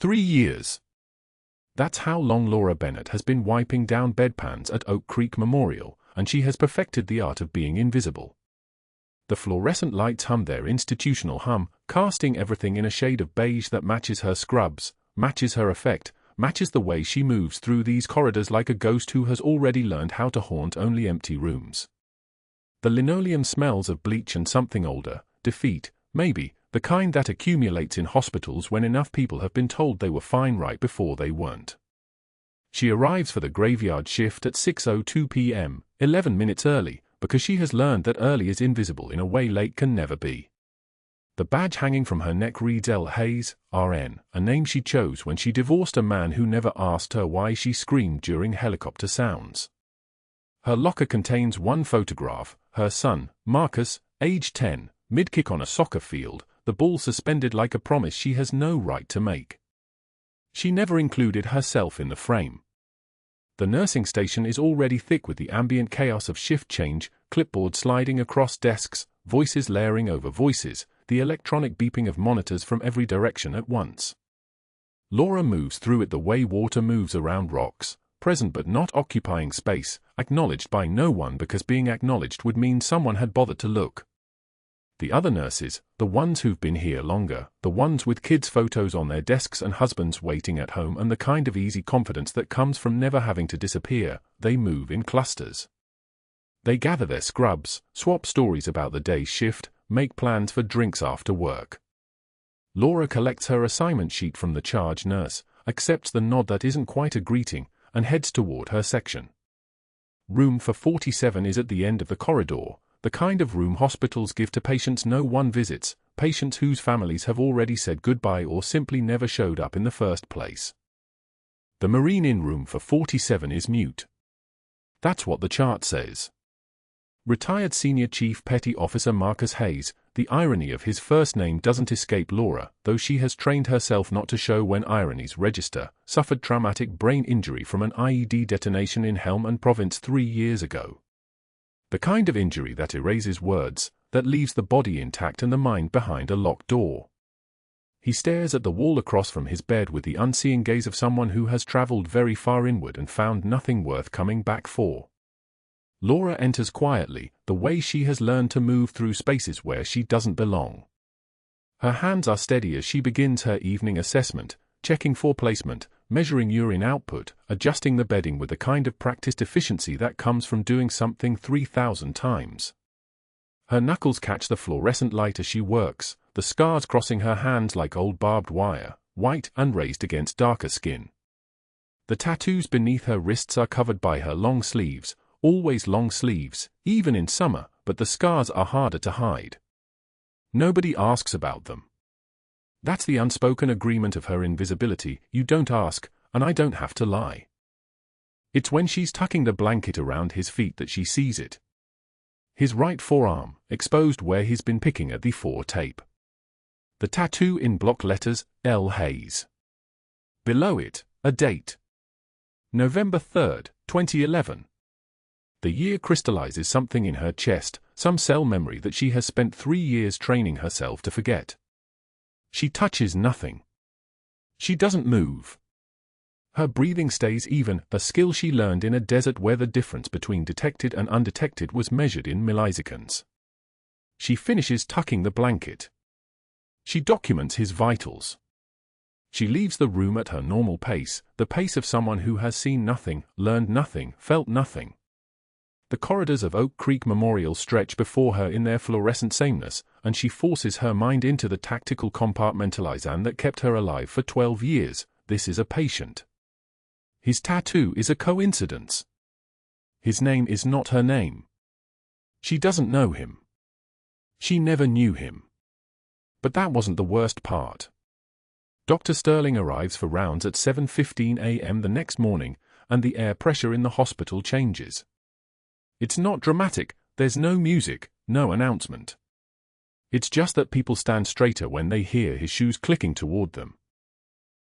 3 years. That's how long Laura Bennett has been wiping down bedpans at Oak Creek Memorial, and she has perfected the art of being invisible. The fluorescent lights hum their institutional hum, casting everything in a shade of beige that matches her scrubs, matches her effect, matches the way she moves through these corridors like a ghost who has already learned how to haunt only empty rooms. The linoleum smells of bleach and something older, defeat, maybe, the kind that accumulates in hospitals when enough people have been told they were fine right before they weren't. She arrives for the graveyard shift at 6:02 p.m., 11 minutes early, because she has learned that early is invisible in a way late can never be. The badge hanging from her neck reads L. Hayes, RN, a name she chose when she divorced a man who never asked her why she screamed during helicopter sounds. Her locker contains one photograph, her son, Marcus, age 10, mid-kick on a soccer field, the ball suspended like a promise she has no right to make. She never included herself in the frame. The nursing station is already thick with the ambient chaos of shift change, clipboard sliding across desks, voices layering over voices, the electronic beeping of monitors from every direction at once. Laura moves through it the way water moves around rocks, present but not occupying space, acknowledged by no one because being acknowledged would mean someone had bothered to look. The other nurses, the ones who've been here longer, the ones with kids' photos on their desks and husbands waiting at home and the kind of easy confidence that comes from never having to disappear, they move in clusters. They gather their scrubs, swap stories about the day's shift, make plans for drinks after work. Laura collects her assignment sheet from the charge nurse, accepts the nod that isn't quite a greeting, and heads toward her section. Room for 47 is at the end of the corridor, the kind of room hospitals give to patients no one visits, patients whose families have already said goodbye or simply never showed up in the first place. The Marine in room for 47 is mute. That's what the chart says. Retired Senior Chief Petty Officer Marcus Hayes, the irony of his first name doesn't escape Laura, though she has trained herself not to show when ironies register, suffered traumatic brain injury from an IED detonation in Helmand Province 3 years ago. The kind of injury that erases words, that leaves the body intact and the mind behind a locked door. He stares at the wall across from his bed with the unseeing gaze of someone who has traveled very far inward and found nothing worth coming back for. Laura enters quietly, the way she has learned to move through spaces where she doesn't belong. Her hands are steady as she begins her evening assessment, checking for placement, measuring urine output, adjusting the bedding with the kind of practiced efficiency that comes from doing something 3,000 times. Her knuckles catch the fluorescent light as she works, the scars crossing her hands like old barbed wire, white and raised against darker skin. The tattoos beneath her wrists are covered by her long sleeves, always long sleeves, even in summer, but the scars are harder to hide. Nobody asks about them. That's the unspoken agreement of her invisibility, you don't ask, and I don't have to lie. It's when she's tucking the blanket around his feet that she sees it. His right forearm, exposed where he's been picking at the 4 tape. The tattoo in block letters, L. Hayes. Below it, a date. November 3rd, 2011. The year crystallizes something in her chest, some cell memory that she has spent 3 years training herself to forget. She touches nothing. She doesn't move. Her breathing stays even, a skill she learned in a desert where the difference between detected and undetected was measured in milliseconds. She finishes tucking the blanket. She documents his vitals. She leaves the room at her normal pace, the pace of someone who has seen nothing, learned nothing, felt nothing. The corridors of Oak Creek Memorial stretch before her in their fluorescent sameness, and she forces her mind into the tactical compartmentalization that kept her alive for 12 years. This is a patient. His tattoo is a coincidence. His name is not her name. She doesn't know him. She never knew him. But that wasn't the worst part. Dr. Sterling arrives for rounds at 7:15 a.m. the next morning, and the air pressure in the hospital changes. It's not dramatic, there's no music, no announcement. It's just that people stand straighter when they hear his shoes clicking toward them.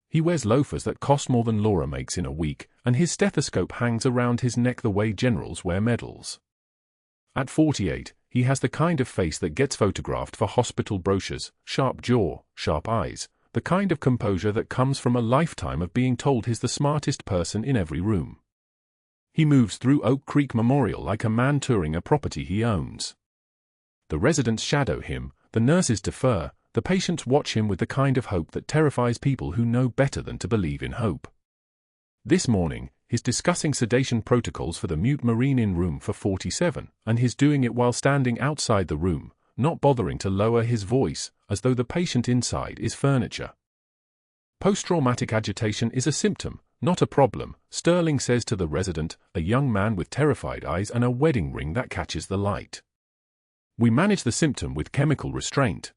He wears loafers that cost more than Laura makes in a week, and his stethoscope hangs around his neck the way generals wear medals. At 48, he has the kind of face that gets photographed for hospital brochures, sharp jaw, sharp eyes, the kind of composure that comes from a lifetime of being told he's the smartest person in every room. He moves through Oak Creek Memorial like a man touring a property he owns. The residents shadow him, the nurses defer, the patients watch him with the kind of hope that terrifies people who know better than to believe in hope. This morning, he's discussing sedation protocols for the mute Marine in room for 47, and he's doing it while standing outside the room, not bothering to lower his voice, as though the patient inside is furniture. Post-traumatic agitation is a symptom, not a problem, Sterling says to the resident, a young man with terrified eyes and a wedding ring that catches the light. We manage the symptom with chemical restraint.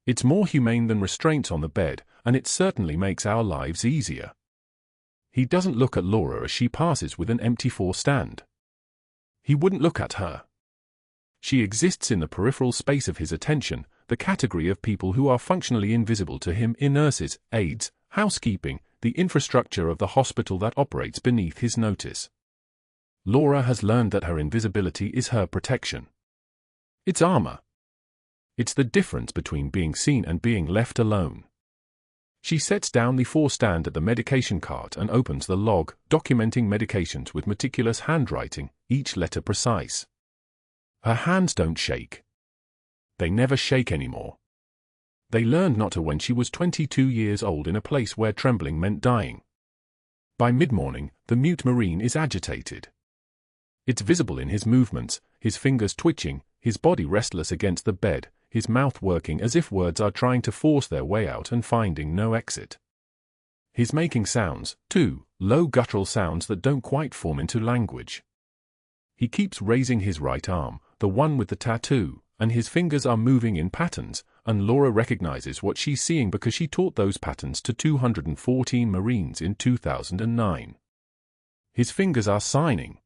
It's more humane than restraints on the bed, and it certainly makes our lives easier. He doesn't look at Laura as she passes with an empty stand. He wouldn't look at her. She exists in the peripheral space of his attention, the category of people who are functionally invisible to him in nurses, aides, housekeeping, the infrastructure of the hospital that operates beneath his notice. Laura has learned that her invisibility is her protection. It's armor. It's the difference between being seen and being left alone. She sets down the stand at the medication cart and opens the log, documenting medications with meticulous handwriting, each letter precise. Her hands don't shake. They never shake anymore. They learned not to when she was 22 years old in a place where trembling meant dying. By mid-morning, the mute Marine is agitated. It's visible in his movements, his fingers twitching, his body restless against the bed, his mouth working as if words are trying to force their way out and finding no exit. He's making sounds, too, low guttural sounds that don't quite form into language. He keeps raising his right arm, the one with the tattoo, and his fingers are moving in patterns, and Laura recognizes what she's seeing because she taught those patterns to 214 Marines in 2009. His fingers are signing.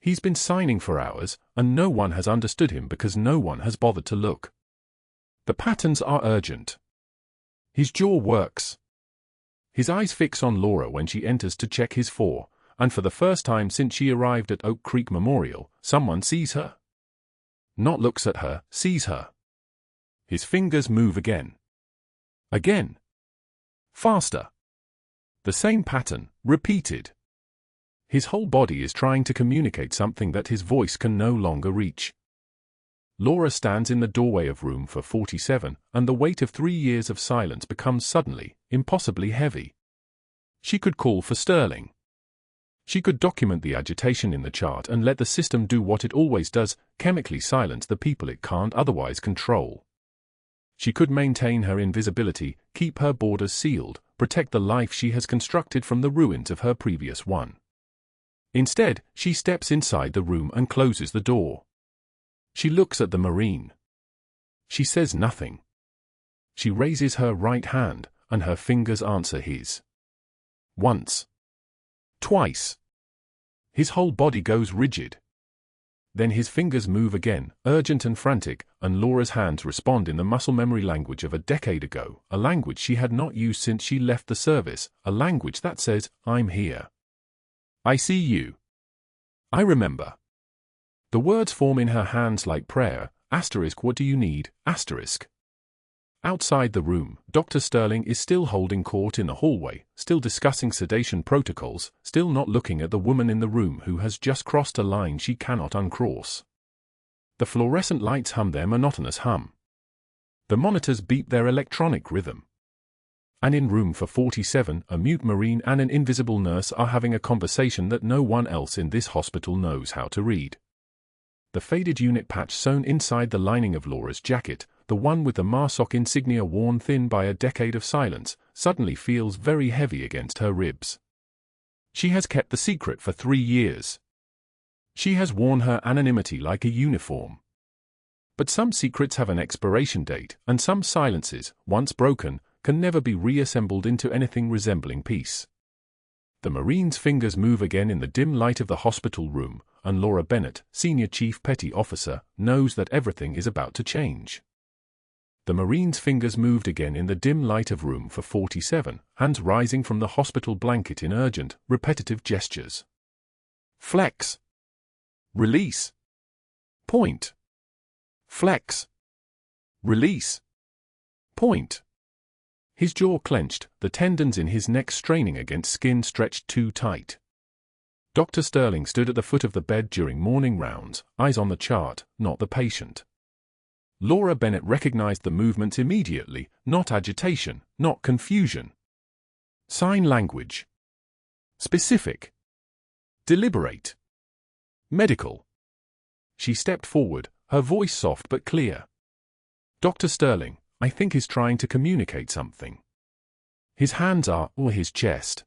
He's been signing for hours, and no one has understood him because no one has bothered to look. The patterns are urgent. His jaw works. His eyes fix on Laura when she enters to check his and for the first time since she arrived at Oak Creek Memorial, someone sees her. Not looks at her, sees her. His fingers move again. Again. Faster. The same pattern, repeated. His whole body is trying to communicate something that his voice can no longer reach. Laura stands in the doorway of room for 47, and the weight of 3 years of silence becomes suddenly, impossibly heavy. She could call for Sterling. She could document the agitation in the chart and let the system do what it always does, chemically silence the people it can't otherwise control. She could maintain her invisibility, keep her borders sealed, protect the life she has constructed from the ruins of her previous one. Instead, she steps inside the room and closes the door. She looks at the Marine. She says nothing. She raises her right hand, and her fingers answer his. Once. Twice. His whole body goes rigid. Then his fingers move again, urgent and frantic, and Laura's hands respond in the muscle memory language of a decade ago, a language she had not used since she left the service, a language that says, I'm here. I see you. I remember. The words form in her hands like prayer, what do you need, ? Outside the room, Dr. Sterling is still holding court in the hallway, still discussing sedation protocols, still not looking at the woman in the room who has just crossed a line she cannot uncross. The fluorescent lights hum their monotonous hum. The monitors beat their electronic rhythm. And in room for 47, a mute Marine and an invisible nurse are having a conversation that no one else in this hospital knows how to read. The faded unit patch sewn inside the lining of Laura's jacket, the one with the MARSOC insignia worn thin by a decade of silence, suddenly feels very heavy against her ribs. She has kept the secret for 3 years. She has worn her anonymity like a uniform. But some secrets have an expiration date, and some silences, once broken, can never be reassembled into anything resembling peace. The Marine's fingers move again in the dim light of the hospital room, and Laura Bennett, Senior Chief Petty Officer, knows that everything is about to change. The Marine's fingers moved again in the dim light of room for 47, hands rising from the hospital blanket in urgent, repetitive gestures. Flex. Release. Point. Flex. Release. Point. His jaw clenched, the tendons in his neck straining against skin stretched too tight. Dr. Sterling stood at the foot of the bed during morning rounds, eyes on the chart, not the patient. Laura Bennett recognized the movements immediately, not agitation, not confusion. Sign language. Specific. Deliberate. Medical. She stepped forward, her voice soft but clear. Dr. Sterling, I think is trying to communicate something. His hands are over his chest.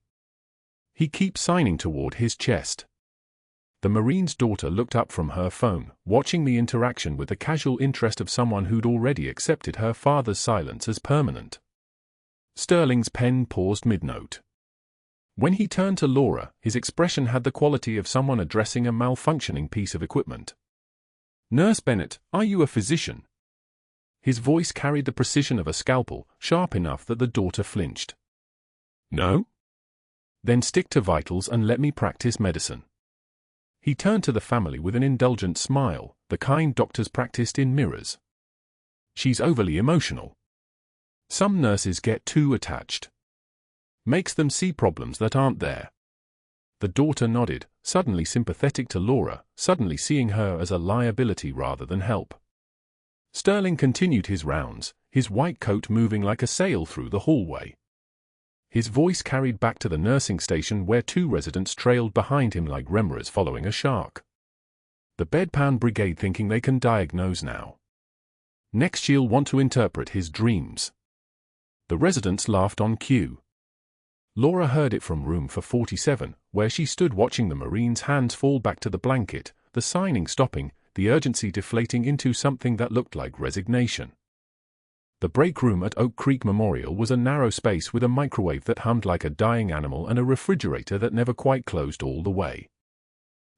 He keeps signing toward his chest. The Marine's daughter looked up from her phone, watching the interaction with the casual interest of someone who'd already accepted her father's silence as permanent. Sterling's pen paused mid-note. When he turned to Laura, his expression had the quality of someone addressing a malfunctioning piece of equipment. Nurse Bennett, are you a physician? His voice carried the precision of a scalpel, sharp enough that the daughter flinched. No? Then stick to vitals and let me practice medicine. He turned to the family with an indulgent smile, the kind doctors practiced in mirrors. She's overly emotional. Some nurses get too attached. Makes them see problems that aren't there. The daughter nodded, suddenly sympathetic to Laura, suddenly seeing her as a liability rather than help. Sterling continued his rounds, his white coat moving like a sail through the hallway. His voice carried back to the nursing station where two residents trailed behind him like remoras following a shark. The bedpan brigade thinking they can diagnose now. Next she'll want to interpret his dreams. The residents laughed on cue. Laura heard it from room 447, where she stood watching the Marine's hands fall back to the blanket, the signing stopping, the urgency deflating into something that looked like resignation. The break room at Oak Creek Memorial was a narrow space with a microwave that hummed like a dying animal and a refrigerator that never quite closed all the way.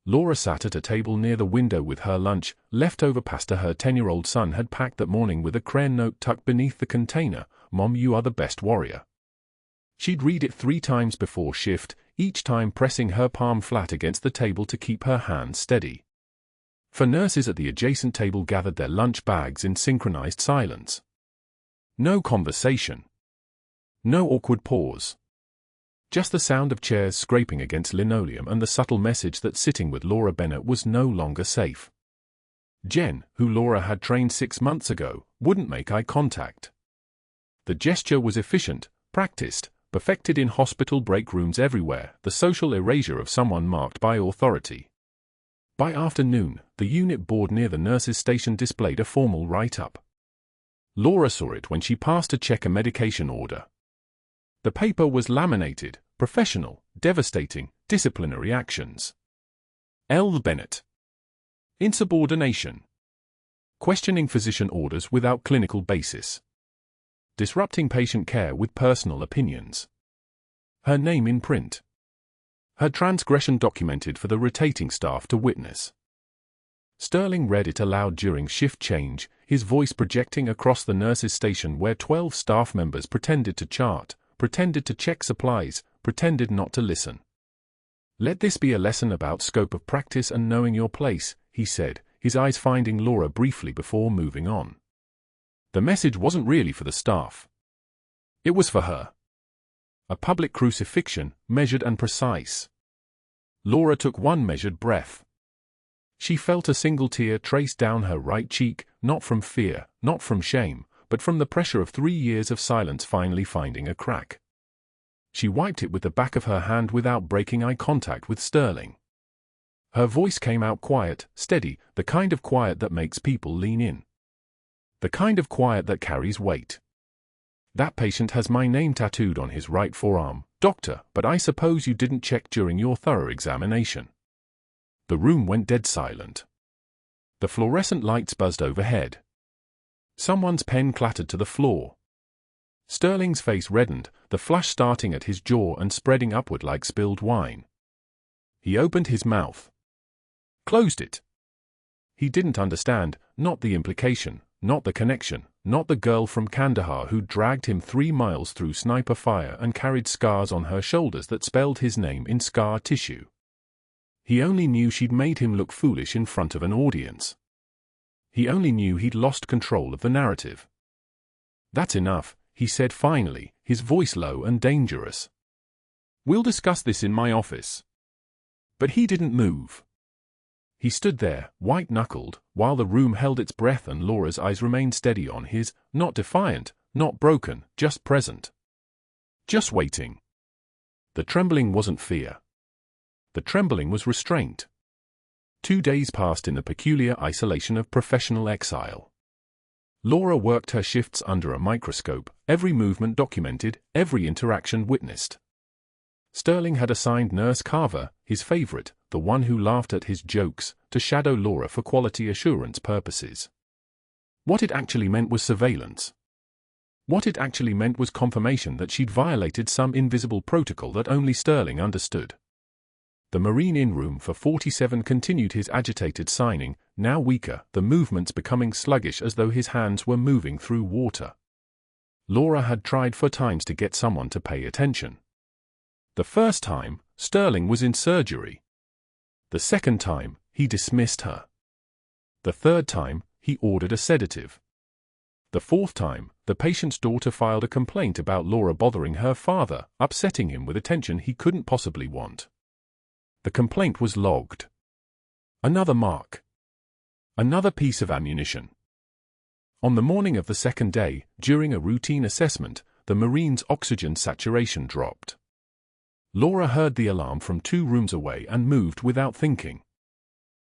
Laura sat at a table near the window with her lunch, leftover pasta her 10-year-old son had packed that morning with a crayon note tucked beneath the container, "Mom, you are the best warrior." She'd read it 3 times before shift, each time pressing her palm flat against the table to keep her hands steady. 4 nurses at the adjacent table gathered their lunch bags in synchronized silence. No conversation. No awkward pause. Just the sound of chairs scraping against linoleum and the subtle message that sitting with Laura Bennett was no longer safe. Jen, who Laura had trained 6 months ago, wouldn't make eye contact. The gesture was efficient, practiced, perfected in hospital break rooms everywhere, the social erasure of someone marked by authority. By afternoon, the unit board near the nurses' station displayed a formal write-up. Laura saw it when she passed to check a medication order. The paper was laminated, professional, devastating, disciplinary actions. L. Bennett. Insubordination. Questioning physician orders without clinical basis. Disrupting patient care with personal opinions. Her name in print. Her transgression documented for the rotating staff to witness. Sterling read it aloud during shift change, his voice projecting across the nurses' station where 12 staff members pretended to chart, pretended to check supplies, pretended not to listen. Let this be a lesson about scope of practice and knowing your place, he said, his eyes finding Laura briefly before moving on. The message wasn't really for the staff. It was for her. A public crucifixion, measured and precise. Laura took one measured breath. She felt a single tear trace down her right cheek, not from fear, not from shame, but from the pressure of 3 years of silence finally finding a crack. She wiped it with the back of her hand without breaking eye contact with Sterling. Her voice came out quiet, steady, the kind of quiet that makes people lean in. The kind of quiet that carries weight. That patient has my name tattooed on his right forearm, doctor, but I suppose you didn't check during your thorough examination. The room went dead silent. The fluorescent lights buzzed overhead. Someone's pen clattered to the floor. Sterling's face reddened, the flush starting at his jaw and spreading upward like spilled wine. He opened his mouth. Closed it. He didn't understand, not the implication, not the connection, not the girl from Kandahar who dragged him 3 miles through sniper fire and carried scars on her shoulders that spelled his name in scar tissue. He only knew she'd made him look foolish in front of an audience. He only knew he'd lost control of the narrative. That's enough, he said finally, his voice low and dangerous. "We'll discuss this in my office." But he didn't move. He stood there, white-knuckled, while the room held its breath and Laura's eyes remained steady on his, not defiant, not broken, just present. Just waiting. The trembling wasn't fear. The trembling was restraint. 2 days passed in the peculiar isolation of professional exile. Laura worked her shifts under a microscope, every movement documented, every interaction witnessed. Sterling had assigned Nurse Carver, his favorite, the one who laughed at his jokes, to shadow Laura for quality assurance purposes. What it actually meant was surveillance. What it actually meant was confirmation that she'd violated some invisible protocol that only Sterling understood. The Marine in room for 47 continued his agitated signing, now weaker, the movements becoming sluggish as though his hands were moving through water. Laura had tried 4 times to get someone to pay attention. The first time, Sterling was in surgery. The second time, he dismissed her. The third time, he ordered a sedative. The fourth time, the patient's daughter filed a complaint about Laura bothering her father, upsetting him with attention he couldn't possibly want. The complaint was logged. Another mark. Another piece of ammunition. On the morning of the second day, during a routine assessment, the Marine's oxygen saturation dropped. Laura heard the alarm from 2 rooms away and moved without thinking.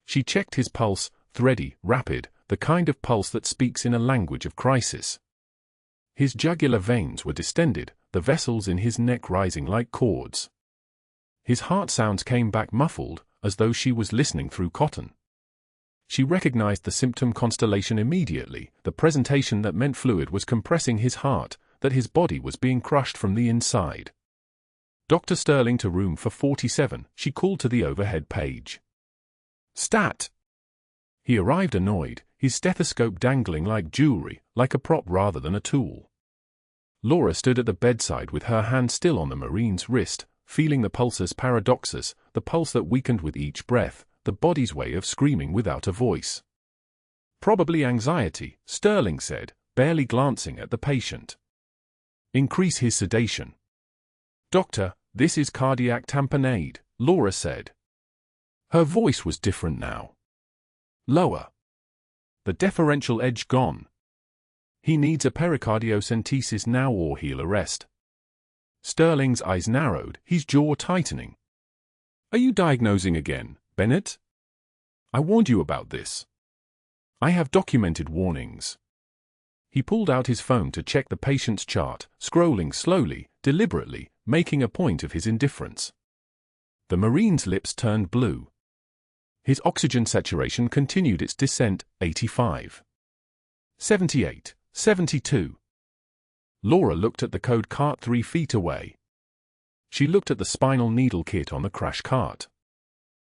She checked his pulse, thready, rapid, the kind of pulse that speaks in a language of crisis. His jugular veins were distended, the vessels in his neck rising like cords. His heart sounds came back muffled, as though she was listening through cotton. She recognized the symptom constellation immediately, the presentation that meant fluid was compressing his heart, that his body was being crushed from the inside. "Dr. Sterling to room for 47, she called to the overhead page. "Stat!" He arrived annoyed, his stethoscope dangling like jewelry, like a prop rather than a tool. Laura stood at the bedside with her hand still on the Marine's wrist, feeling the pulsus paradoxus, the pulse that weakened with each breath, the body's way of screaming without a voice. "Probably anxiety," Sterling said, barely glancing at the patient. "Increase his sedation." "Doctor, this is cardiac tamponade," Laura said. Her voice was different now. Lower. The deferential edge gone. "He needs a pericardiocentesis now or he'll arrest." Sterling's eyes narrowed, his jaw tightening. "Are you diagnosing again, Bennett? I warned you about this. I have documented warnings." He pulled out his phone to check the patient's chart, scrolling slowly, deliberately, making a point of his indifference. The Marine's lips turned blue. His oxygen saturation continued its descent, 85. 78. 72. Laura looked at the code cart 3 feet away. She looked at the spinal needle kit on the crash cart.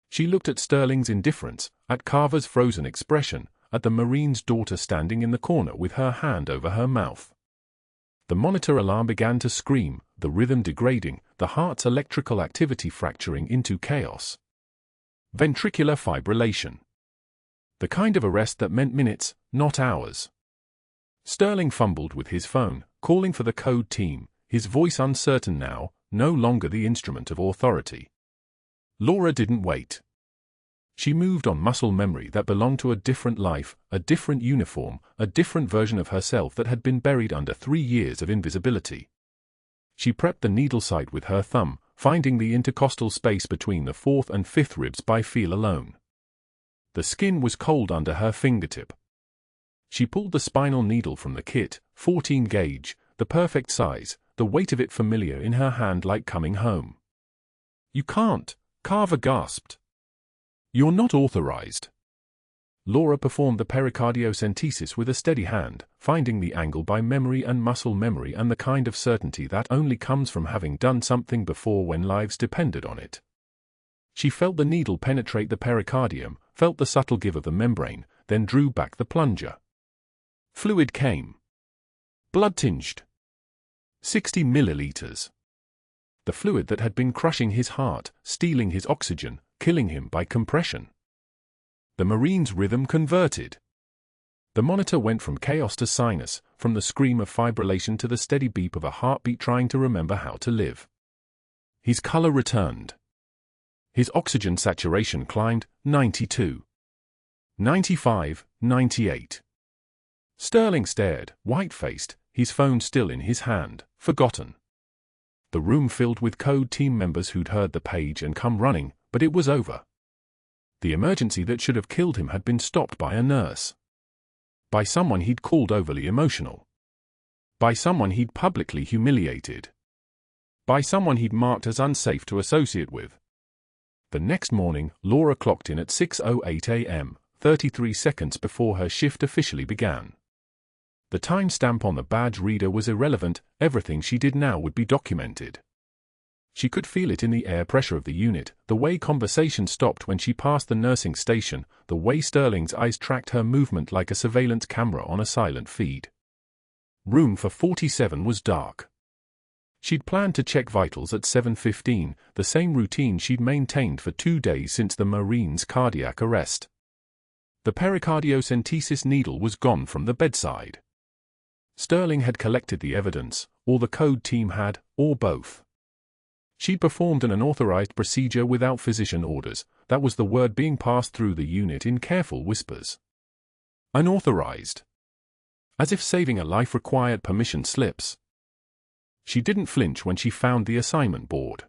She looked at Sterling's indifference, at Carver's frozen expression, at the Marine's daughter standing in the corner with her hand over her mouth. The monitor alarm began to scream, the rhythm degrading, the heart's electrical activity fracturing into chaos. Ventricular fibrillation. The kind of arrest that meant minutes, not hours. Sterling fumbled with his phone, calling for the code team, his voice uncertain now, no longer the instrument of authority. Laura didn't wait. She moved on muscle memory that belonged to a different life, a different uniform, a different version of herself that had been buried under 3 years of invisibility. She prepped the needle site with her thumb, finding the intercostal space between the 4th and 5th ribs by feel alone. The skin was cold under her fingertip. She pulled the spinal needle from the kit, 14 gauge, the perfect size, the weight of it familiar in her hand like coming home. "You can't," Carver gasped. "You're not authorized." Laura performed the pericardiocentesis with a steady hand, finding the angle by memory and muscle memory and the kind of certainty that only comes from having done something before when lives depended on it. She felt the needle penetrate the pericardium, felt the subtle give of the membrane, then drew back the plunger. Fluid came. Blood-tinged. 60 milliliters. The fluid that had been crushing his heart, stealing his oxygen, killing him by compression. The Marine's rhythm converted. The monitor went from chaos to sinus, from the scream of fibrillation to the steady beep of a heartbeat trying to remember how to live. His color returned. His oxygen saturation climbed, 92. 95, 98. Sterling stared, white-faced, his phone still in his hand, forgotten. The room filled with code team members who'd heard the page and come running, but it was over. The emergency that should have killed him had been stopped by a nurse. By someone he'd called overly emotional. By someone he'd publicly humiliated. By someone he'd marked as unsafe to associate with. The next morning, Laura clocked in at 6:08 a.m., 33 seconds before her shift officially began. The timestamp on the badge reader was irrelevant, everything she did now would be documented. She could feel it in the air pressure of the unit, the way conversation stopped when she passed the nursing station, the way Sterling's eyes tracked her movement like a surveillance camera on a silent feed. Room for 47 was dark. She'd planned to check vitals at 7:15, the same routine she'd maintained for 2 days since the Marine's cardiac arrest. The pericardiocentesis needle was gone from the bedside. Sterling had collected the evidence, or the code team had, or both. She'd performed an unauthorized procedure without physician orders, that was the word being passed through the unit in careful whispers. Unauthorized. As if saving a life required permission slips. She didn't flinch when she found the assignment board.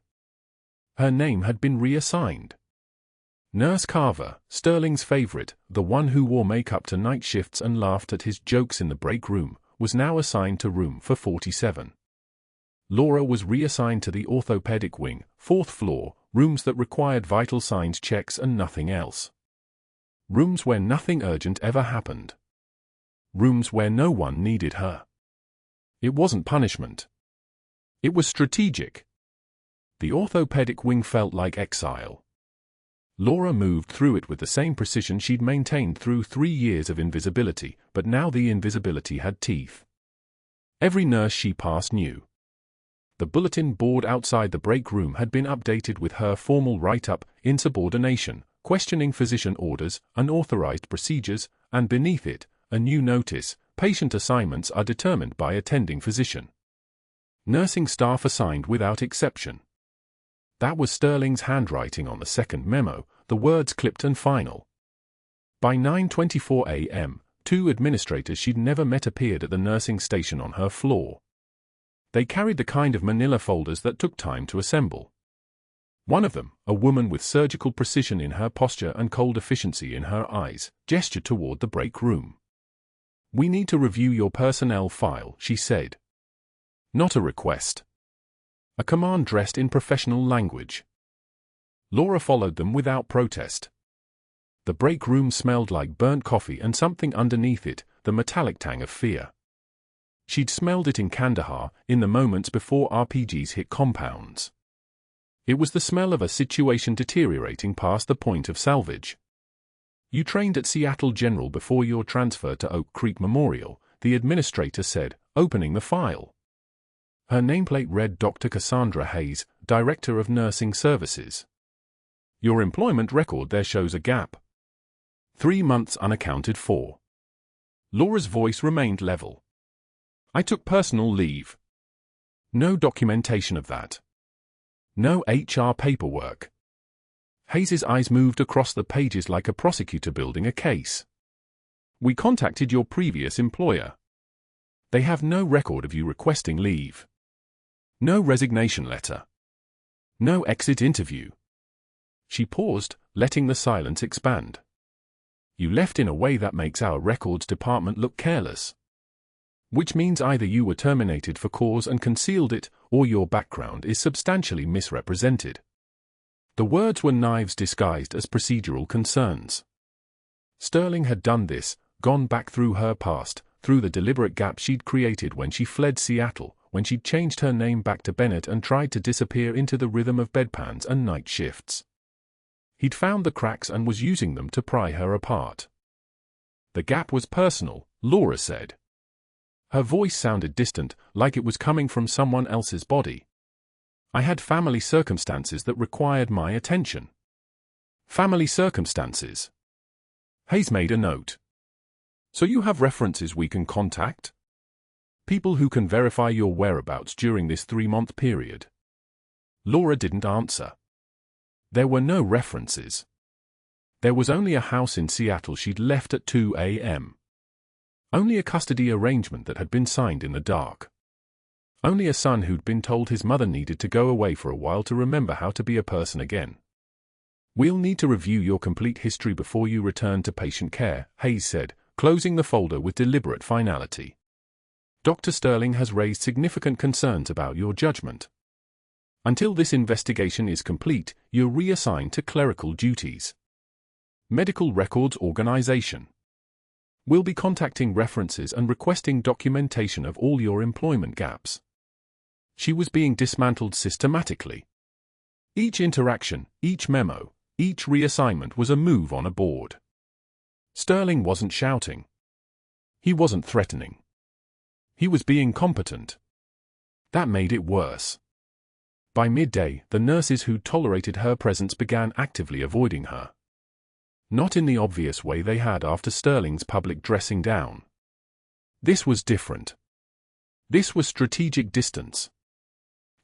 Her name had been reassigned. Nurse Carver, Sterling's favorite, the one who wore makeup to night shifts and laughed at his jokes in the break room, was now assigned to room for 47. Laura was reassigned to the orthopedic wing, 4th floor, rooms that required vital signs checks and nothing else. Rooms where nothing urgent ever happened. Rooms where no one needed her. It wasn't punishment. It was strategic. The orthopedic wing felt like exile. Laura moved through it with the same precision she'd maintained through 3 years of invisibility, but now the invisibility had teeth. Every nurse she passed knew. The bulletin board outside the break room had been updated with her formal write-up, insubordination, questioning physician orders, unauthorized procedures, and beneath it, a new notice, patient assignments are determined by attending physician. Nursing staff assigned without exception. That was Sterling's handwriting on the second memo, the words clipped and final. By 9:24 a.m., 2 administrators she'd never met appeared at the nursing station on her floor. They carried the kind of manila folders that took time to assemble. One of them, a woman with surgical precision in her posture and cold efficiency in her eyes, gestured toward the break room. "We need to review your personnel file," she said. Not a request. A command dressed in professional language. Laura followed them without protest. The break room smelled like burnt coffee and something underneath it, the metallic tang of fear. She'd smelled it in Kandahar, in the moments before RPGs hit compounds. It was the smell of a situation deteriorating past the point of salvage. "You trained at Seattle General before your transfer to Oak Creek Memorial," the administrator said, opening the file. Her nameplate read Dr. Cassandra Hayes, Director of Nursing Services. "Your employment record there shows a gap. 3 months unaccounted for." Laura's voice remained level. "I took personal leave." No documentation of that. No HR paperwork. Hayes's eyes moved across the pages like a prosecutor building a case. "We contacted your previous employer. They have no record of you requesting leave. No resignation letter. No exit interview." She paused, letting the silence expand. "You left in a way that makes our records department look careless. Which means either you were terminated for cause and concealed it, or your background is substantially misrepresented." The words were knives disguised as procedural concerns. Sterling had done this, gone back through her past, through the deliberate gap she'd created when she fled Seattle, when she'd changed her name back to Bennett and tried to disappear into the rhythm of bedpans and night shifts. He'd found the cracks and was using them to pry her apart. The gap was personal, Laura said. Her voice sounded distant, like it was coming from someone else's body. "I had family circumstances that required my attention." Family circumstances. Hayes made a note. So you have references we can contact? People who can verify your whereabouts during this 3-month period? Laura didn't answer. There were no references. There was only a house in Seattle she'd left at 2 a.m. Only a custody arrangement that had been signed in the dark. Only a son who'd been told his mother needed to go away for a while to remember how to be a person again. We'll need to review your complete history before you return to patient care, Hayes said, closing the folder with deliberate finality. Dr. Sterling has raised significant concerns about your judgment. Until this investigation is complete, you're reassigned to clerical duties. Medical Records Organization. We'll be contacting references and requesting documentation of all your employment gaps. She was being dismantled systematically. Each interaction, each memo, each reassignment was a move on a board. Sterling wasn't shouting. He wasn't threatening. He was being competent. That made it worse. By midday, the nurses who tolerated her presence began actively avoiding her. Not in the obvious way they had after Sterling's public dressing down. This was different. This was strategic distance.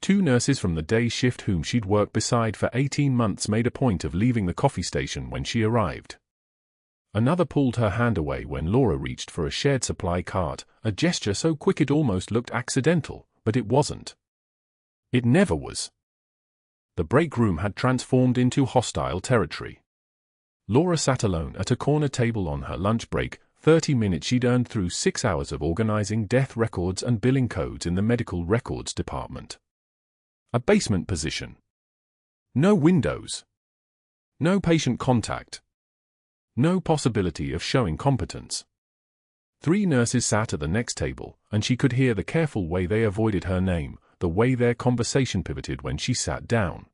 2 nurses from the day shift whom she'd worked beside for 18 months made a point of leaving the coffee station when she arrived. Another pulled her hand away when Laura reached for a shared supply cart, a gesture so quick it almost looked accidental, but it wasn't. It never was. The break room had transformed into hostile territory. Laura sat alone at a corner table on her lunch break, 30 minutes she'd earned through 6 hours of organizing death records and billing codes in the medical records department. A basement position. No windows. No patient contact. No possibility of showing competence. 3 nurses sat at the next table, and she could hear the careful way they avoided her name, the way their conversation pivoted when she sat down.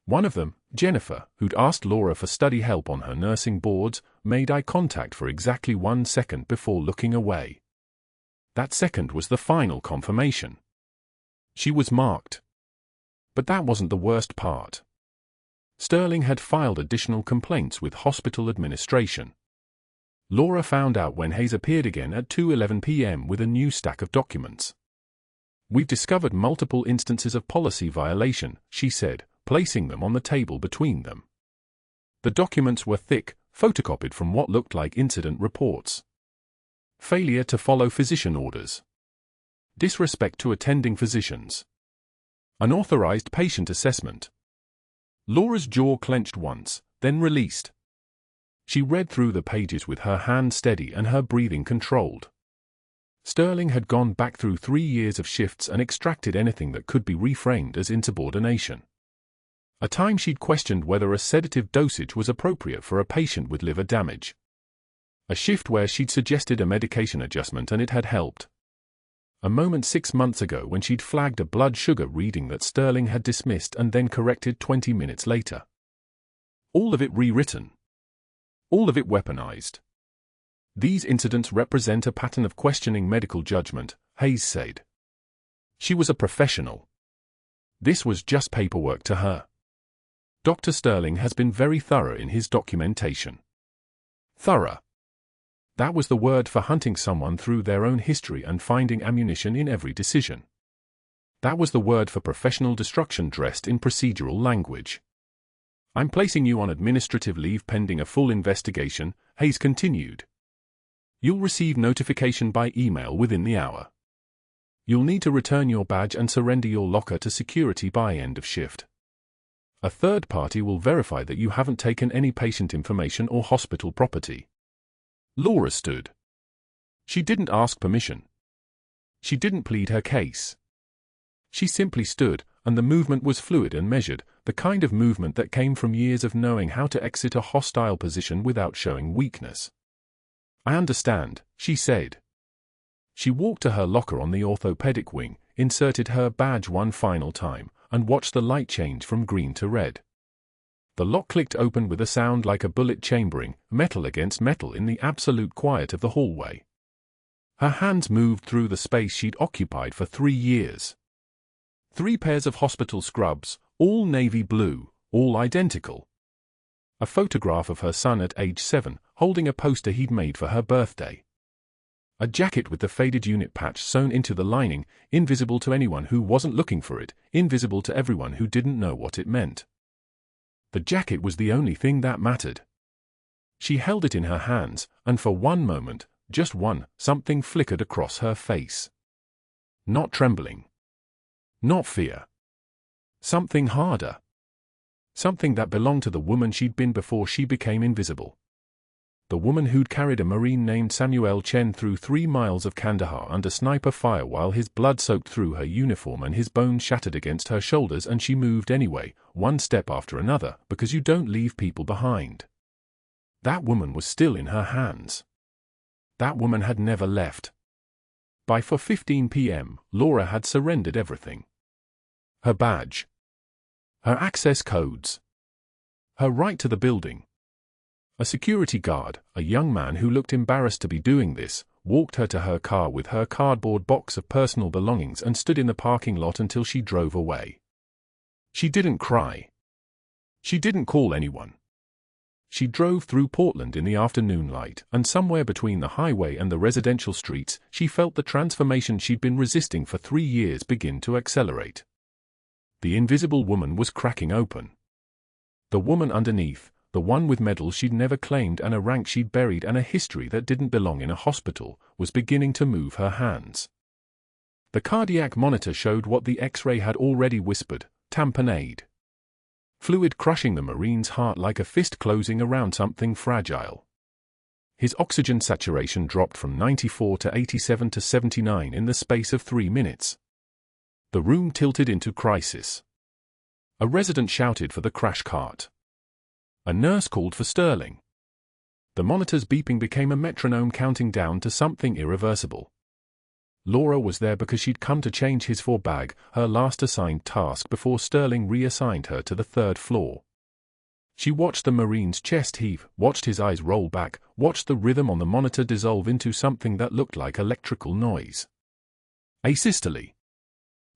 One of them, Jennifer, who'd asked Laura for study help on her nursing boards, made eye contact for exactly 1 second before looking away. That second was the final confirmation. She was marked. But that wasn't the worst part. Sterling had filed additional complaints with hospital administration. Laura found out when Hayes appeared again at 2:11 p.m. with a new stack of documents. We've discovered multiple instances of policy violation, she said, placing them on the table between them. The documents were thick, photocopied from what looked like incident reports. Failure to follow physician orders. Disrespect to attending physicians. Unauthorized patient assessment. Laura's jaw clenched once, then released. She read through the pages with her hand steady and her breathing controlled. Sterling had gone back through 3 years of shifts and extracted anything that could be reframed as insubordination. A time she'd questioned whether a sedative dosage was appropriate for a patient with liver damage. A shift where she'd suggested a medication adjustment and it had helped. A moment 6 months ago when she'd flagged a blood sugar reading that Sterling had dismissed and then corrected 20 minutes later. All of it rewritten. All of it weaponized. These incidents represent a pattern of questioning medical judgment, Hayes said. She was a professional. This was just paperwork to her. Dr. Sterling has been very thorough in his documentation. Thorough. That was the word for hunting someone through their own history and finding ammunition in every decision. That was the word for professional destruction dressed in procedural language. I'm placing you on administrative leave pending a full investigation, Hayes continued. You'll receive notification by email within the hour. You'll need to return your badge and surrender your locker to security by end of shift. A third party will verify that you haven't taken any patient information or hospital property. Laura stood. She didn't ask permission. She didn't plead her case. She simply stood, and the movement was fluid and measured, the kind of movement that came from years of knowing how to exit a hostile position without showing weakness. I understand, she said. She walked to her locker on the orthopedic wing, inserted her badge one final time, and watched the light change from green to red. The lock clicked open with a sound like a bullet chambering, metal against metal in the absolute quiet of the hallway. Her hands moved through the space she'd occupied for 3 years. 3 pairs of hospital scrubs, all navy blue, all identical. A photograph of her son at age 7, holding a poster he'd made for her birthday. A jacket with the faded unit patch sewn into the lining, invisible to anyone who wasn't looking for it, invisible to everyone who didn't know what it meant. The jacket was the only thing that mattered. She held it in her hands, and for one moment, just one, something flickered across her face. Not trembling. Not fear. Something harder. Something that belonged to the woman she'd been before she became invisible. The woman who'd carried a Marine named Samuel Chen through 3 miles of Kandahar under sniper fire while his blood soaked through her uniform and his bones shattered against her shoulders, and she moved anyway, one step after another, because you don't leave people behind. That woman was still in her hands. That woman had never left. By 4:15 p.m., Laura had surrendered everything. Her badge. Her access codes. Her right to the building. A security guard, a young man who looked embarrassed to be doing this, walked her to her car with her cardboard box of personal belongings and stood in the parking lot until she drove away. She didn't cry. She didn't call anyone. She drove through Portland in the afternoon light, and somewhere between the highway and the residential streets, she felt the transformation she'd been resisting for 3 years begin to accelerate. The invisible woman was cracking open. The woman underneath, the one with medals she'd never claimed and a rank she'd buried and a history that didn't belong in a hospital, was beginning to move her hands. The cardiac monitor showed what the X-ray had already whispered: tamponade. Fluid crushing the Marine's heart like a fist closing around something fragile. His oxygen saturation dropped from 94 to 87 to 79 in the space of 3 minutes. The room tilted into crisis. A resident shouted for the crash cart. A nurse called for Sterling. The monitor's beeping became a metronome counting down to something irreversible. Laura was there because she'd come to change his bag, her last assigned task before Sterling reassigned her to the 3rd floor. She watched the Marine's chest heave, watched his eyes roll back, watched the rhythm on the monitor dissolve into something that looked like electrical noise. Asystole.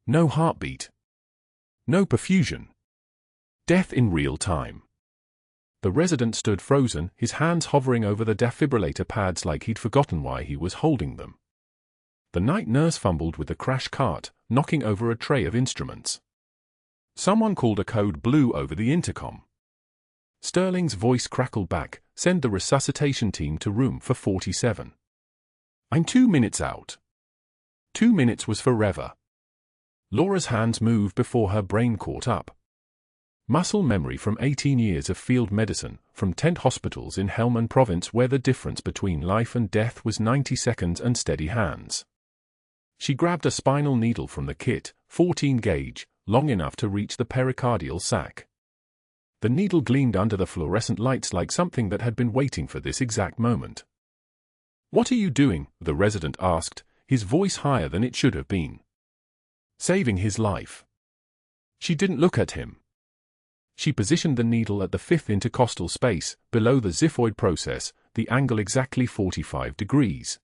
No heartbeat. No perfusion. Death in real time. The resident stood frozen, his hands hovering over the defibrillator pads like he'd forgotten why he was holding them. The night nurse fumbled with the crash cart, knocking over a tray of instruments. Someone called a code blue over the intercom. Sterling's voice crackled back, "Send the resuscitation team to room 447. I'm 2 minutes out." 2 minutes was forever. Laura's hands moved before her brain caught up. Muscle memory from 18 years of field medicine, from tent hospitals in Helmand Province where the difference between life and death was 90 seconds and steady hands. She grabbed a spinal needle from the kit, 14 gauge, long enough to reach the pericardial sac. The needle gleamed under the fluorescent lights like something that had been waiting for this exact moment. "What are you doing?" the resident asked, his voice higher than it should have been. "Saving his life." She didn't look at him. She positioned the needle at the 5th intercostal space, below the xiphoid process, the angle exactly 45 degrees.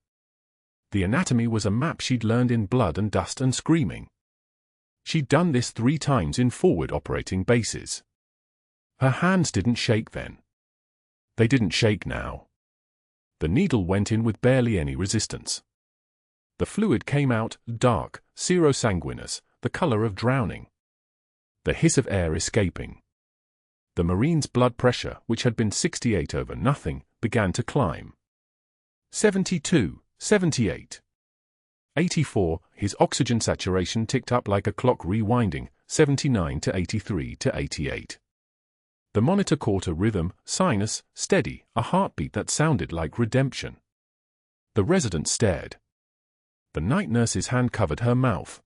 The anatomy was a map she'd learned in Blood and Dust and Screaming. She'd done this 3 times in forward operating bases. Her hands didn't shake then. They didn't shake now. The needle went in with barely any resistance. The fluid came out, dark, serosanguinous, the color of drowning. The hiss of air escaping. The Marine's blood pressure, which had been 68 over nothing, began to climb. 72, 78. 84, his oxygen saturation ticked up like a clock rewinding, 79 to 83 to 88. The monitor caught a rhythm, sinus, steady, a heartbeat that sounded like redemption. The resident stared. The night nurse's hand covered her mouth.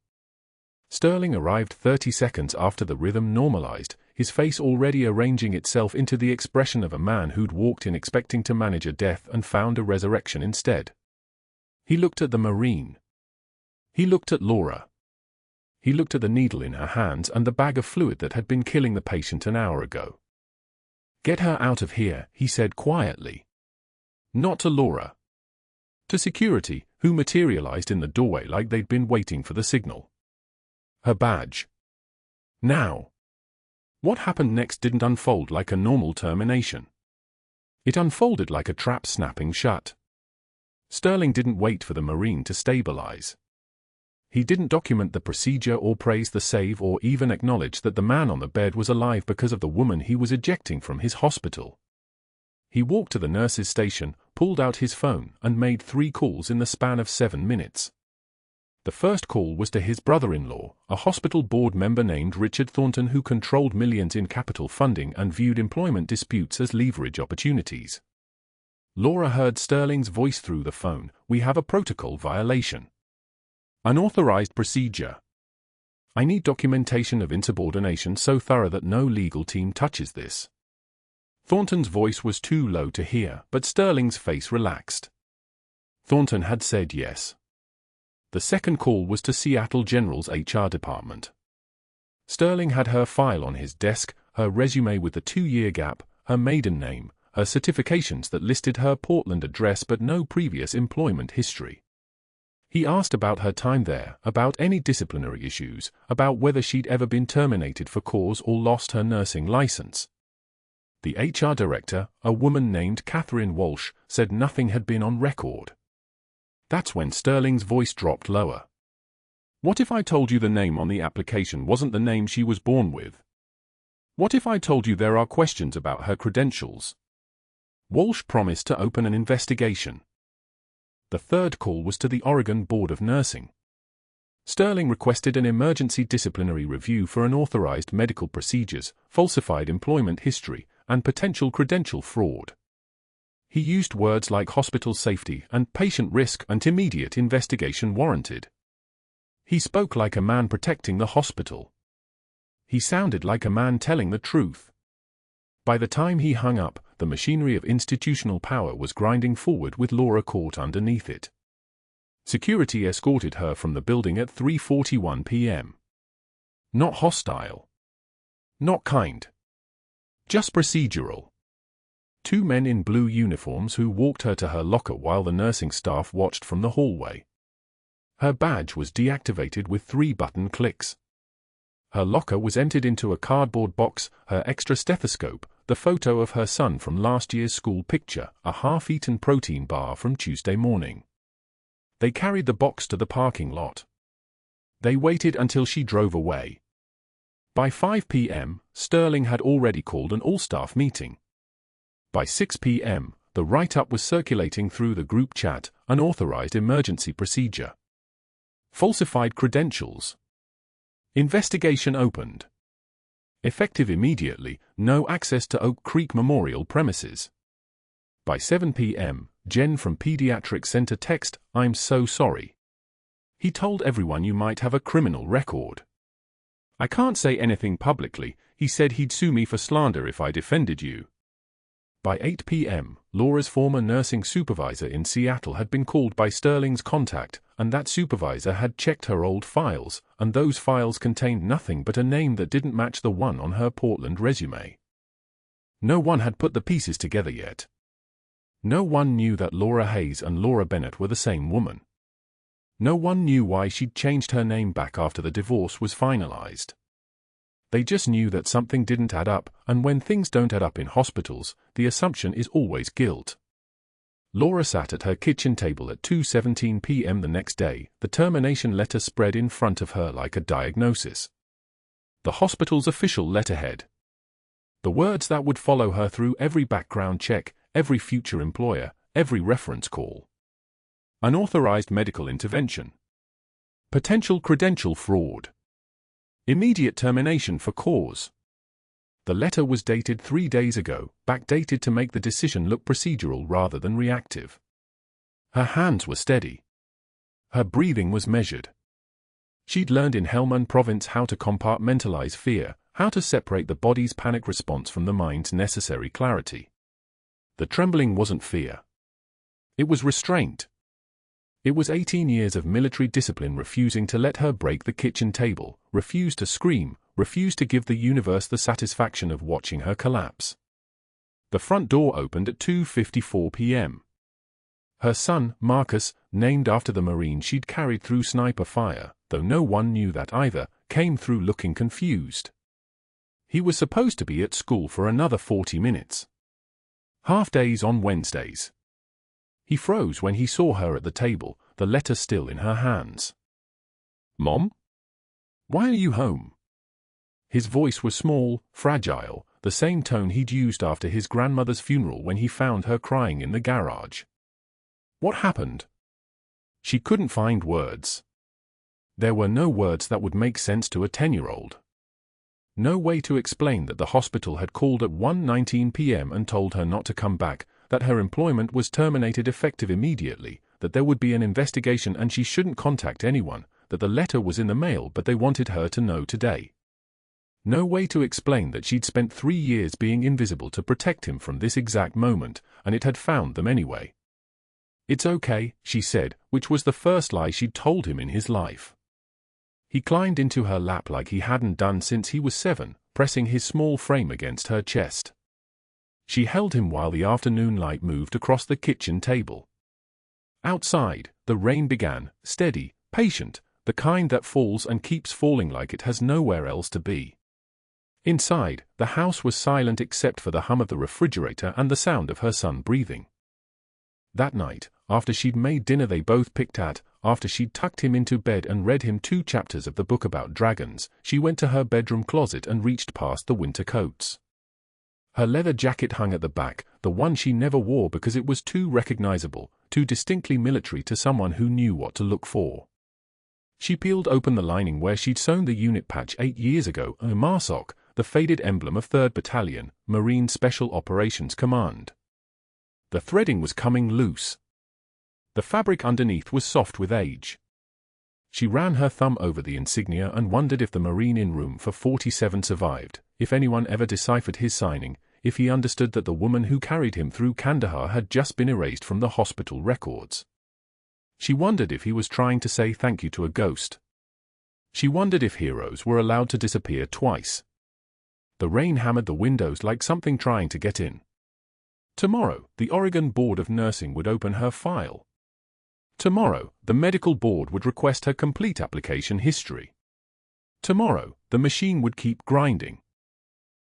Sterling arrived 30 seconds after the rhythm normalized, his face already arranging itself into the expression of a man who'd walked in expecting to manage a death and found a resurrection instead. He looked at the Marine. He looked at Laura. He looked at the needle in her hands and the bag of fluid that had been killing the patient an hour ago. "Get her out of here," he said quietly. Not to Laura. To security, who materialized in the doorway like they'd been waiting for the signal. Her badge. Now. What happened next didn't unfold like a normal termination. It unfolded like a trap snapping shut. Sterling didn't wait for the Marine to stabilize. He didn't document the procedure or praise the save or even acknowledge that the man on the bed was alive because of the woman he was ejecting from his hospital. He walked to the nurse's station, pulled out his phone, and made 3 calls in the span of 7 minutes. The first call was to his brother-in-law, a hospital board member named Richard Thornton who controlled millions in capital funding and viewed employment disputes as leverage opportunities. Laura heard Sterling's voice through the phone. "We have a protocol violation. Unauthorized procedure. I need documentation of insubordination so thorough that no legal team touches this." Thornton's voice was too low to hear, but Sterling's face relaxed. Thornton had said yes. The second call was to Seattle General's HR department. Sterling had her file on his desk, her resume with the 2-year gap, her maiden name, her certifications that listed her Portland address but no previous employment history. He asked about her time there, about any disciplinary issues, about whether she'd ever been terminated for cause or lost her nursing license. The HR director, a woman named Catherine Walsh, said nothing had been on record. That's when Sterling's voice dropped lower. "What if I told you the name on the application wasn't the name she was born with? What if I told you there are questions about her credentials?" Walsh promised to open an investigation. The third call was to the Oregon Board of Nursing. Sterling requested an emergency disciplinary review for unauthorized medical procedures, falsified employment history, and potential credential fraud. He used words like hospital safety and patient risk and immediate investigation warranted. He spoke like a man protecting the hospital. He sounded like a man telling the truth. By the time he hung up, the machinery of institutional power was grinding forward with Laura caught underneath it. Security escorted her from the building at 3:41 p.m. Not hostile. Not kind. Just procedural. 2 men in blue uniforms who walked her to her locker while the nursing staff watched from the hallway. Her badge was deactivated with 3 button clicks. Her locker was emptied into a cardboard box, her extra stethoscope, the photo of her son from last year's school picture, a half-eaten protein bar from Tuesday morning. They carried the box to the parking lot. They waited until she drove away. By 5 p.m., Sterling had already called an all-staff meeting. By 6 p.m., the write-up was circulating through the group chat, unauthorized emergency procedure. Falsified credentials. Investigation opened. Effective immediately, no access to Oak Creek Memorial premises. By 7 p.m., Jen from Pediatric sent a text, "I'm so sorry. He told everyone you might have a criminal record. I can't say anything publicly. He said he'd sue me for slander if I defended you." By 8 p.m., Laura's former nursing supervisor in Seattle had been called by Sterling's contact, and that supervisor had checked her old files, and those files contained nothing but a name that didn't match the one on her Portland resume. No one had put the pieces together yet. No one knew that Laura Hayes and Laura Bennett were the same woman. No one knew why she'd changed her name back after the divorce was finalized. They just knew that something didn't add up, and when things don't add up in hospitals, the assumption is always guilt. Laura sat at her kitchen table at 2:17 p.m. the next day, the termination letter spread in front of her like a diagnosis. The hospital's official letterhead. The words that would follow her through every background check, every future employer, every reference call. Unauthorized medical intervention. Potential credential fraud. Immediate termination for cause. The letter was dated 3 days ago, backdated to make the decision look procedural rather than reactive. Her hands were steady. Her breathing was measured. She'd learned in Helmand Province how to compartmentalize fear, how to separate the body's panic response from the mind's necessary clarity. The trembling wasn't fear. It was restraint. It was 18 years of military discipline refusing to let her break the kitchen table, refuse to scream, refuse to give the universe the satisfaction of watching her collapse. The front door opened at 2:54 p.m. Her son, Marcus, named after the Marine she'd carried through sniper fire, though no one knew that either, came through looking confused. He was supposed to be at school for another 40 minutes. Half-days on Wednesdays. He froze when he saw her at the table, the letter still in her hands. "Mom? Why are you home?" His voice was small, fragile, the same tone he'd used after his grandmother's funeral when he found her crying in the garage. What happened? She couldn't find words. There were no words that would make sense to a 10-year-old. No way to explain that the hospital had called at 1:19 p.m. and told her not to come back, that her employment was terminated effective immediately, that there would be an investigation and she shouldn't contact anyone, that the letter was in the mail but they wanted her to know today. No way to explain that she'd spent 3 years being invisible to protect him from this exact moment, and it had found them anyway. "It's okay," she said, which was the first lie she'd told him in his life. He climbed into her lap like he hadn't done since he was 7, pressing his small frame against her chest. She held him while the afternoon light moved across the kitchen table. Outside, the rain began, steady, patient, the kind that falls and keeps falling like it has nowhere else to be. Inside, the house was silent except for the hum of the refrigerator and the sound of her son breathing. That night, after she'd made dinner they both picked at, after she'd tucked him into bed and read him 2 chapters of the book about dragons, she went to her bedroom closet and reached past the winter coats. Her leather jacket hung at the back, the one she never wore because it was too recognizable, too distinctly military to someone who knew what to look for. She peeled open the lining where she'd sewn the unit patch 8 years ago, a MARSOC, the faded emblem of 3rd Battalion, Marine Special Operations Command. The threading was coming loose. The fabric underneath was soft with age. She ran her thumb over the insignia and wondered if the Marine in room for 47 survived, if anyone ever deciphered his signing, if he understood that the woman who carried him through Kandahar had just been erased from the hospital records. She wondered if he was trying to say thank you to a ghost. She wondered if heroes were allowed to disappear twice. The rain hammered the windows like something trying to get in. Tomorrow, the Oregon Board of Nursing would open her file. Tomorrow, the medical board would request her complete application history. Tomorrow, the machine would keep grinding.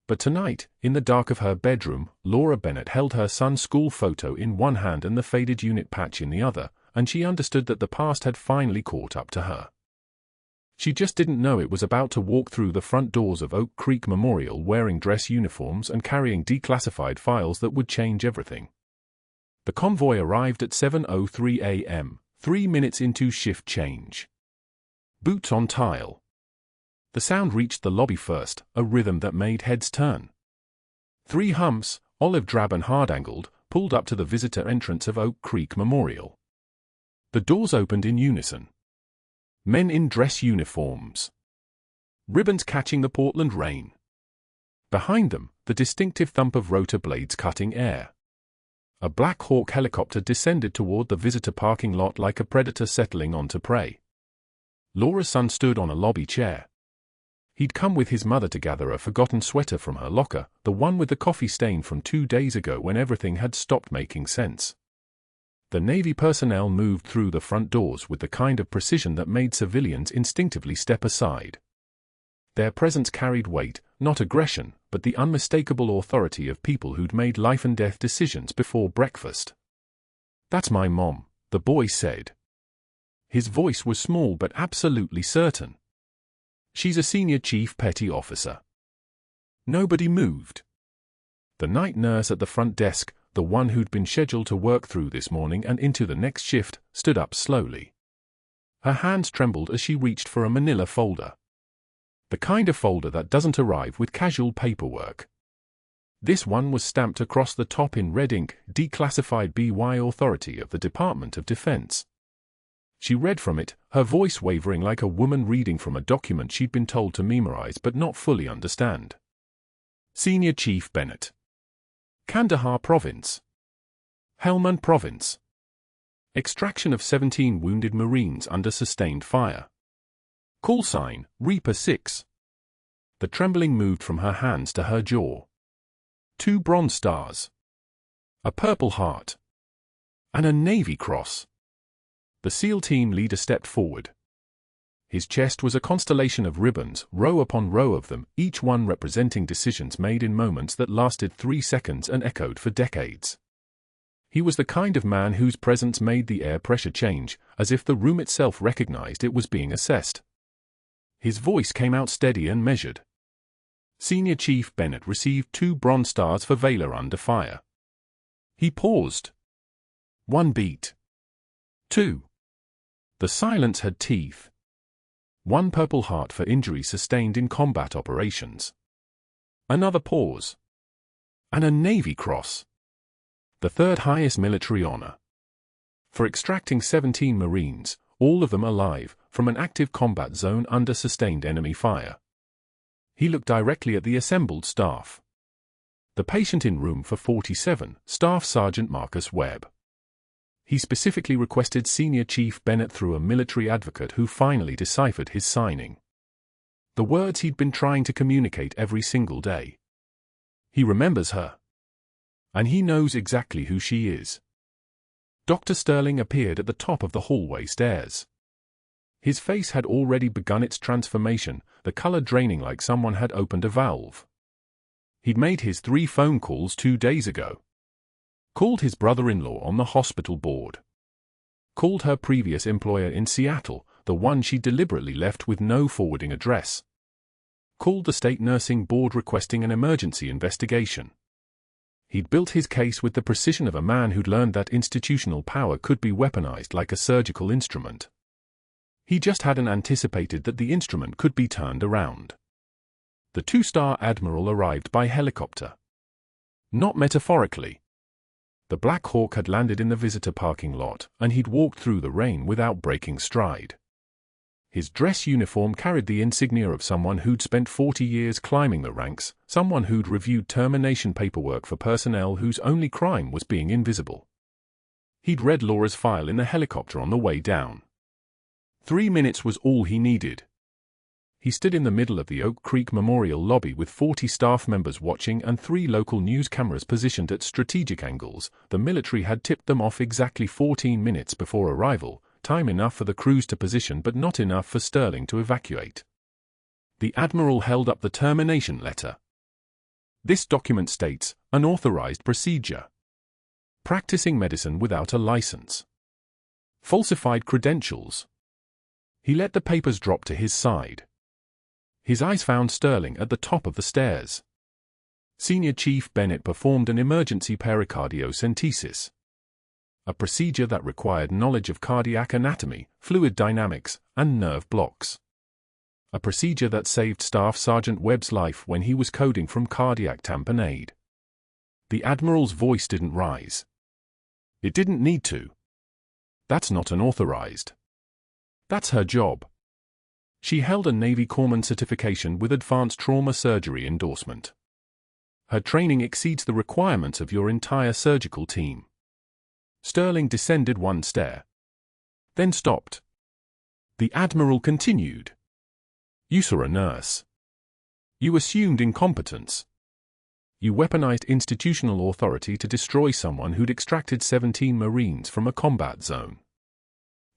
But tonight, in the dark of her bedroom, Laura Bennett held her son's school photo in one hand and the faded unit patch in the other, and she understood that the past had finally caught up to her. She just didn't know it was about to walk through the front doors of Oak Creek Memorial wearing dress uniforms and carrying declassified files that would change everything. The convoy arrived at 7:03 a.m., 3 minutes into shift change. Boots on tile. The sound reached the lobby first, a rhythm that made heads turn. 3 humps, olive drab and hard-angled, pulled up to the visitor entrance of Oak Creek Memorial. The doors opened in unison. Men in dress uniforms. Ribbons catching the Portland rain. Behind them, the distinctive thump of rotor blades cutting air. A Black Hawk helicopter descended toward the visitor parking lot like a predator settling on to prey. Laura's son stood on a lobby chair. He'd come with his mother to gather a forgotten sweater from her locker, the one with the coffee stain from 2 days ago when everything had stopped making sense. The Navy personnel moved through the front doors with the kind of precision that made civilians instinctively step aside. Their presence carried weight, not aggression, but the unmistakable authority of people who'd made life-and-death decisions before breakfast. "That's my mom," the boy said. His voice was small but absolutely certain. "She's a senior chief petty officer." Nobody moved. The night nurse at the front desk, the one who'd been scheduled to work through this morning and into the next shift, stood up slowly. Her hands trembled as she reached for a manila folder. The kind of folder that doesn't arrive with casual paperwork. This one was stamped across the top in red ink, declassified by authority of the Department of Defense. She read from it, her voice wavering like a woman reading from a document she'd been told to memorize but not fully understand. Senior Chief Bennett. Kandahar Province. Helmand Province. Extraction of 17 wounded Marines under sustained fire. Call sign, Reaper 6. The trembling moved from her hands to her jaw. 2 bronze stars. A purple heart. And a Navy cross. The SEAL team leader stepped forward. His chest was a constellation of ribbons, row upon row of them, each one representing decisions made in moments that lasted 3 seconds and echoed for decades. He was the kind of man whose presence made the air pressure change, as if the room itself recognized it was being assessed. His voice came out steady and measured. Senior Chief Bennett received 2 bronze stars for valor under fire. He paused. 1 beat. 2. The silence had teeth. 1 Purple Heart for injury sustained in combat operations. Another pause. And a Navy Cross. The 3rd highest military honor. For extracting 17 Marines, all of them alive, from an active combat zone under sustained enemy fire. He looked directly at the assembled staff. The patient in room for 47, Staff Sergeant Marcus Webb. He specifically requested Senior Chief Bennett through a military advocate who finally deciphered his signing. The words he'd been trying to communicate every single day. He remembers her. And he knows exactly who she is. Dr. Sterling appeared at the top of the hallway stairs. His face had already begun its transformation, the color draining like someone had opened a valve. He'd made his 3 phone calls 2 days ago. Called his brother-in-law on the hospital board. Called her previous employer in Seattle, the one she deliberately left with no forwarding address. Called the state nursing board requesting an emergency investigation. He'd built his case with the precision of a man who'd learned that institutional power could be weaponized like a surgical instrument. He just hadn't anticipated that the instrument could be turned around. The 2-star admiral arrived by helicopter. Not metaphorically. The Black Hawk had landed in the visitor parking lot, and he'd walked through the rain without breaking stride. His dress uniform carried the insignia of someone who'd spent 40 years climbing the ranks, someone who'd reviewed termination paperwork for personnel whose only crime was being invisible. He'd read Laura's file in the helicopter on the way down. 3 minutes was all he needed. He stood in the middle of the Oak Creek Memorial lobby with 40 staff members watching and 3 local news cameras positioned at strategic angles. The military had tipped them off exactly 14 minutes before arrival, time enough for the crews to position but not enough for Sterling to evacuate. The Admiral held up the termination letter. This document states, unauthorized procedure. Practicing medicine without a license. Falsified credentials. He let the papers drop to his side. His eyes found Sterling at the top of the stairs. Senior Chief Bennett performed an emergency pericardiocentesis. A procedure that required knowledge of cardiac anatomy, fluid dynamics, and nerve blocks. A procedure that saved Staff Sergeant Webb's life when he was coding from cardiac tamponade. The Admiral's voice didn't rise. It didn't need to. That's not unauthorized. That's her job. She held a Navy Corpsman certification with advanced trauma surgery endorsement. Her training exceeds the requirements of your entire surgical team. Sterling descended 1 stair. Then stopped. The Admiral continued. You saw a nurse. You assumed incompetence. You weaponized institutional authority to destroy someone who'd extracted 17 Marines from a combat zone.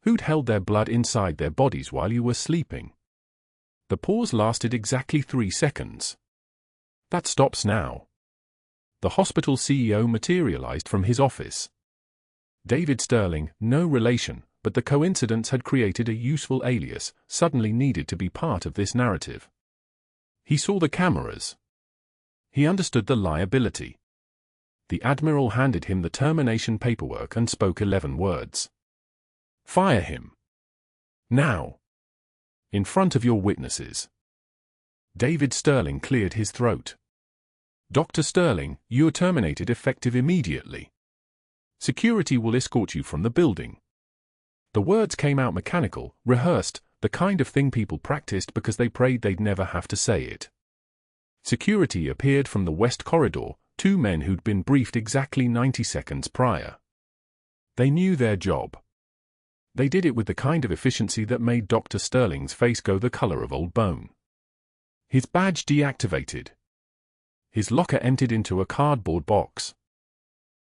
Who'd held their blood inside their bodies while you were sleeping. The pause lasted exactly 3 seconds. That stops now. The hospital CEO materialized from his office. David Sterling, no relation, but the coincidence had created a useful alias, suddenly needed to be part of this narrative. He saw the cameras. He understood the liability. The Admiral handed him the termination paperwork and spoke 11 words. Fire him. Now. In front of your witnesses. David Sterling cleared his throat. Dr. Sterling, you are terminated effective immediately. Security will escort you from the building. The words came out mechanical, rehearsed, the kind of thing people practiced because they prayed they'd never have to say it. Security appeared from the west corridor, 2 men who'd been briefed exactly 90 seconds prior. They knew their job. They did it with the kind of efficiency that made Dr. Sterling's face go the color of old bone. His badge deactivated. His locker emptied into a cardboard box.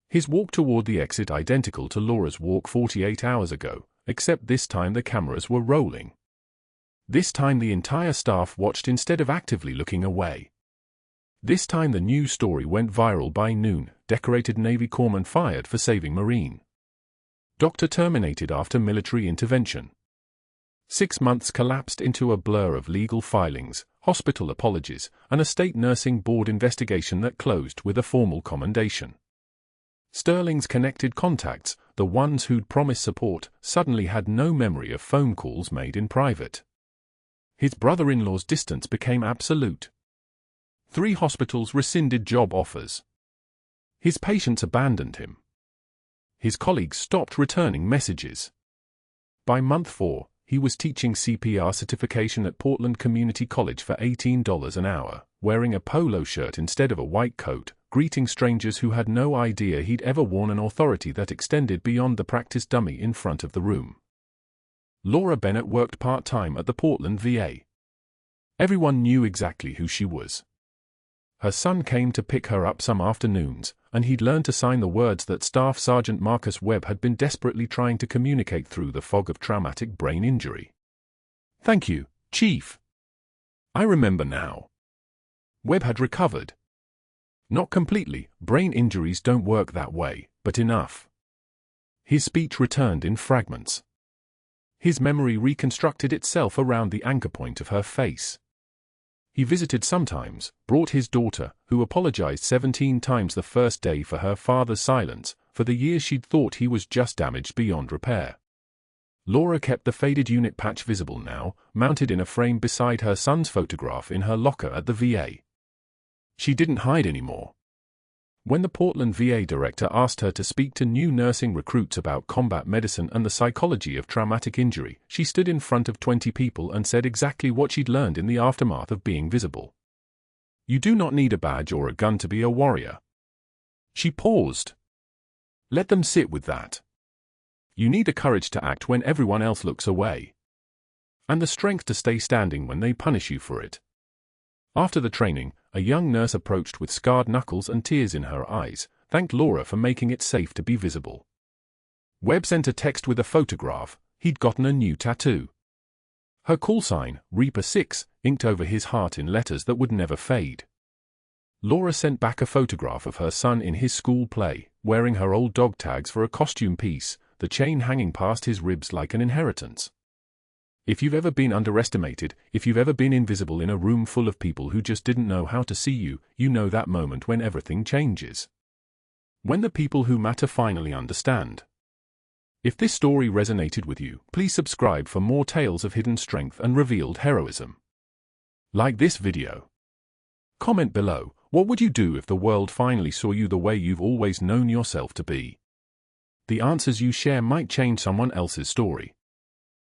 His walk toward the exit identical to Laura's walk 48 hours ago, except this time the cameras were rolling. This time the entire staff watched instead of actively looking away. This time the news story went viral by noon. Decorated Navy corpsman fired for saving Marine. Doctor terminated after military intervention. 6 months collapsed into a blur of legal filings, hospital apologies, and a state nursing board investigation that closed with a formal commendation. Sterling's connected contacts, the ones who'd promised support, suddenly had no memory of phone calls made in private. His brother-in-law's distance became absolute. 3 hospitals rescinded job offers. His patients abandoned him. His colleagues stopped returning messages. By month 4, he was teaching CPR certification at Portland Community College for $18 an hour, wearing a polo shirt instead of a white coat, greeting strangers who had no idea he'd ever worn an authority that extended beyond the practice dummy in front of the room. Laura Bennett worked part-time at the Portland VA. Everyone knew exactly who she was. Her son came to pick her up some afternoons, and he'd learned to sign the words that Staff Sergeant Marcus Webb had been desperately trying to communicate through the fog of traumatic brain injury. "Thank you, Chief. I remember now." Webb had recovered. Not completely, brain injuries don't work that way, but enough. His speech returned in fragments. His memory reconstructed itself around the anchor point of her face. He visited sometimes, brought his daughter, who apologized 17 times the first day for her father's silence, for the years she'd thought he was just damaged beyond repair. Laura kept the faded unit patch visible now, mounted in a frame beside her son's photograph in her locker at the VA. She didn't hide anymore. When the Portland VA director asked her to speak to new nursing recruits about combat medicine and the psychology of traumatic injury, she stood in front of 20 people and said exactly what she'd learned in the aftermath of being visible. "You do not need a badge or a gun to be a warrior." She paused. "Let them sit with that. You need the courage to act when everyone else looks away. And the strength to stay standing when they punish you for it." After the training, a young nurse approached with scarred knuckles and tears in her eyes, thanked Laura for making it safe to be visible. Webb sent a text with a photograph. He'd gotten a new tattoo. Her call sign, Reaper 6, inked over his heart in letters that would never fade. Laura sent back a photograph of her son in his school play, wearing her old dog tags for a costume piece, the chain hanging past his ribs like an inheritance. If you've ever been underestimated, if you've ever been invisible in a room full of people who just didn't know how to see you, you know that moment when everything changes. When the people who matter finally understand. If this story resonated with you, please subscribe for more tales of hidden strength and revealed heroism. Like this video. Comment below, what would you do if the world finally saw you the way you've always known yourself to be? The answers you share might change someone else's story.